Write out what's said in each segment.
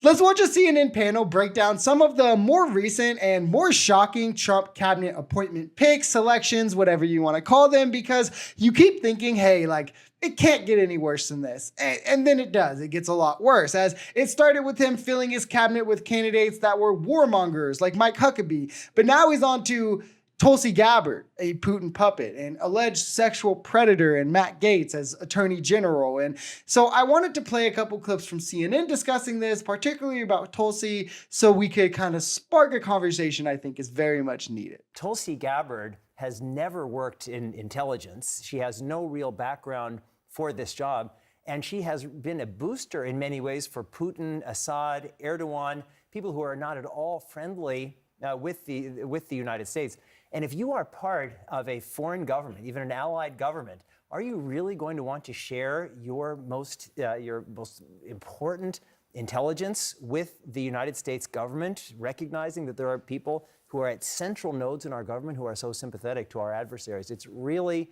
Let's watch a CNN panel break down some of the more recent and more shocking Trump cabinet appointment picks, selections, whatever you want to call them, because you keep thinking, hey, like, it can't get any worse than this. And then it does. It gets a lot worse, as it started with him filling his cabinet with candidates that were warmongers like Mike Huckabee. But now he's on to Tulsi Gabbard, a Putin puppet, and alleged sexual predator, and Matt Gaetz as Attorney General. And so I wanted to play a couple clips from CNN discussing this, particularly about Tulsi, so we could kind of spark a conversation I think is very much needed. Tulsi Gabbard has never worked in intelligence. She has no real background for this job, and she has been a booster in many ways for Putin, Assad, Erdogan, people who are not at all friendly with the United States. And if you are part of a foreign government, even an allied government, are you really going to want to share your most important intelligence with the United States government, recognizing that there are people who are at central nodes in our government who are so sympathetic to our adversaries? It's really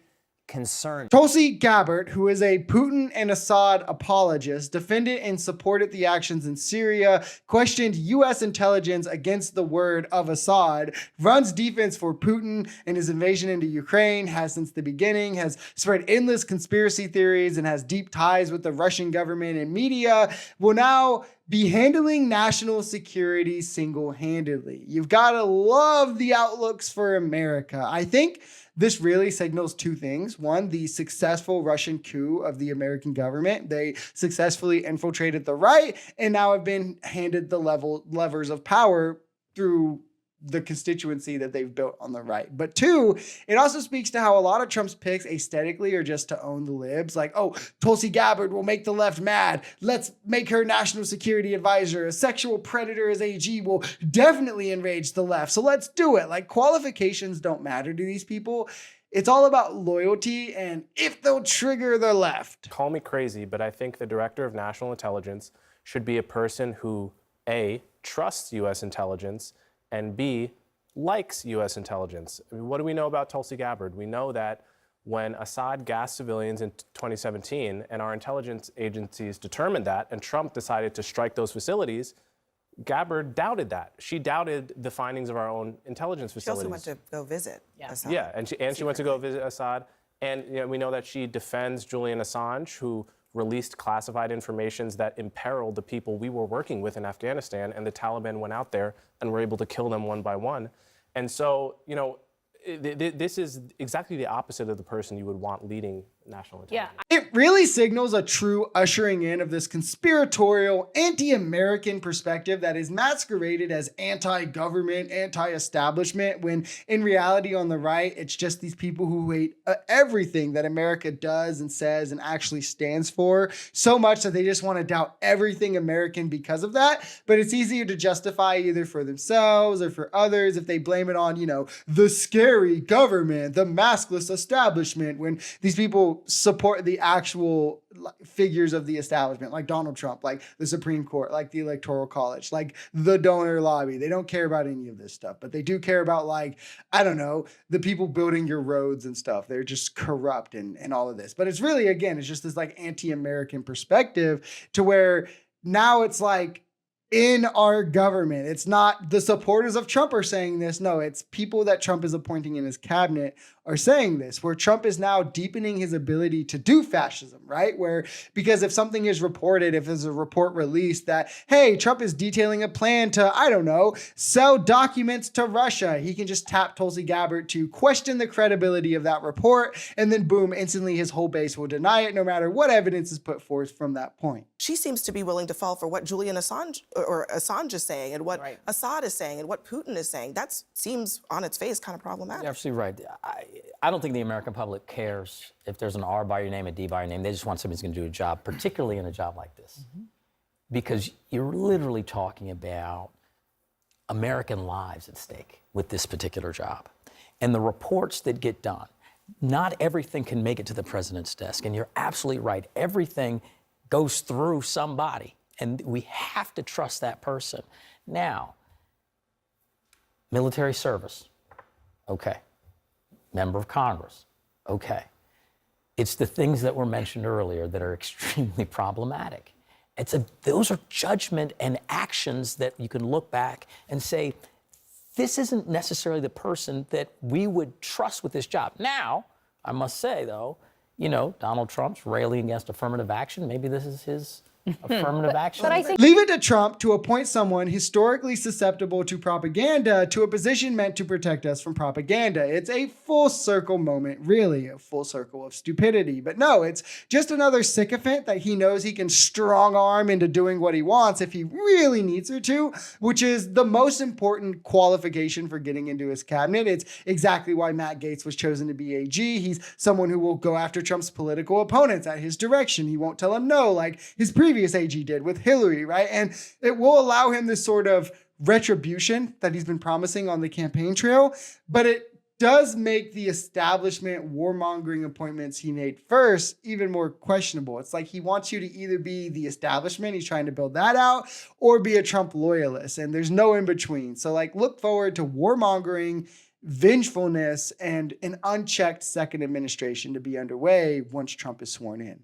concern. Tulsi Gabbard, who is a Putin and Assad apologist, defended and supported the actions in Syria, questioned U.S. intelligence against the word of Assad, runs defense for Putin and his invasion into Ukraine, has since the beginning, has spread endless conspiracy theories, and has deep ties with the Russian government and media, will now be handling national security single-handedly. You've got to love the outlooks for America. I think this really signals two things. One, the successful Russian coup of the American government. They successfully infiltrated the right and now have been handed the levers of power through the constituency that they've built on the right. But two, it also speaks to how a lot of Trump's picks aesthetically are just to own the libs. Like, oh, Tulsi Gabbard will make the left mad. Let's make her national security advisor. A sexual predator as AG will definitely enrage the left. So let's do it. Like, qualifications don't matter to these people. It's all about loyalty and if they'll trigger the left. Call me crazy, but I think the director of national intelligence should be a person who, A, trusts U.S. intelligence, and B, likes U.S. intelligence. I mean, what do we know about Tulsi Gabbard? We know that when Assad gassed civilians in 2017 and our intelligence agencies determined that and Trump decided to strike those facilities, Gabbard doubted that. She doubted the findings of our own intelligence facilities. She also went to go visit Assad. Yeah, and she went to go visit Assad. And we know that she defends Julian Assange, who released classified information that imperiled the people we were working with in Afghanistan, and the Taliban went out there and were able to kill them one by one. And so, this is exactly the opposite of the person you would want leading national intelligence. Yeah. It really signals a true ushering in of this conspiratorial, anti-American perspective that is masqueraded as anti-government, anti-establishment, when in reality on the right, it's just these people who hate everything that America does and says and actually stands for, so much that they just want to doubt everything American because of that. But it's easier to justify either for themselves or for others if they blame it on, the scary government, the maskless establishment, when these people support the actual figures of the establishment, like Donald Trump, like the Supreme Court, like the Electoral College, like the donor lobby. They don't care about any of this stuff, but they do care about, like, I don't know, the people building your roads and stuff. They're just corrupt and all of this. But it's really, again, it's just this like anti-American perspective to where now it's like, in our government, it's not the supporters of Trump are saying this. No, it's people that Trump is appointing in his cabinet are saying this, where Trump is now deepening his ability to do fascism, right? Because if something is reported, if there's a report released that, hey, Trump is detailing a plan to, I don't know, sell documents to Russia, he can just tap Tulsi Gabbard to question the credibility of that report. And then boom, instantly his whole base will deny it no matter what evidence is put forth from that point. She seems to be willing to fall for what Julian Assange or Assange is saying and what Assad is saying and what Putin is saying. That seems on its face kind of problematic. You're absolutely right. I don't think the American public cares if there's an R by your name, a D by your name. They just want somebody who's going to do a job, particularly in a job like this. Mm-hmm. Because you're literally talking about American lives at stake with this particular job. And the reports that get done, not everything can make it to the president's desk. And you're absolutely right. Everything goes through somebody. And we have to trust that person. Now, military service, okay. Member of Congress, okay. It's the things that were mentioned earlier that are extremely problematic. Those are judgment and actions that you can look back and say, this isn't necessarily the person that we would trust with this job. Now, I must say, though, Donald Trump's railing against affirmative action. Maybe this is his affirmative action. But I think Leave it to Trump to appoint someone historically susceptible to propaganda to a position meant to protect us from propaganda. It's a full circle moment, really, a full circle of stupidity. But no, it's just another sycophant that he knows he can strong arm into doing what he wants if he really needs her to, which is the most important qualification for getting into his cabinet. It's exactly why Matt Gaetz was chosen to be AG. He's someone who will go after Trump's political opponents at his direction. He won't tell them no, like his previous AG did with Hillary, right? And it will allow him this sort of retribution that he's been promising on the campaign trail, but it does make the establishment warmongering appointments he made first even more questionable. It's like he wants you to either be the establishment, he's trying to build that out, or be a Trump loyalist, and there's no in between. So look forward to warmongering, vengefulness, and an unchecked second administration to be underway once Trump is sworn in.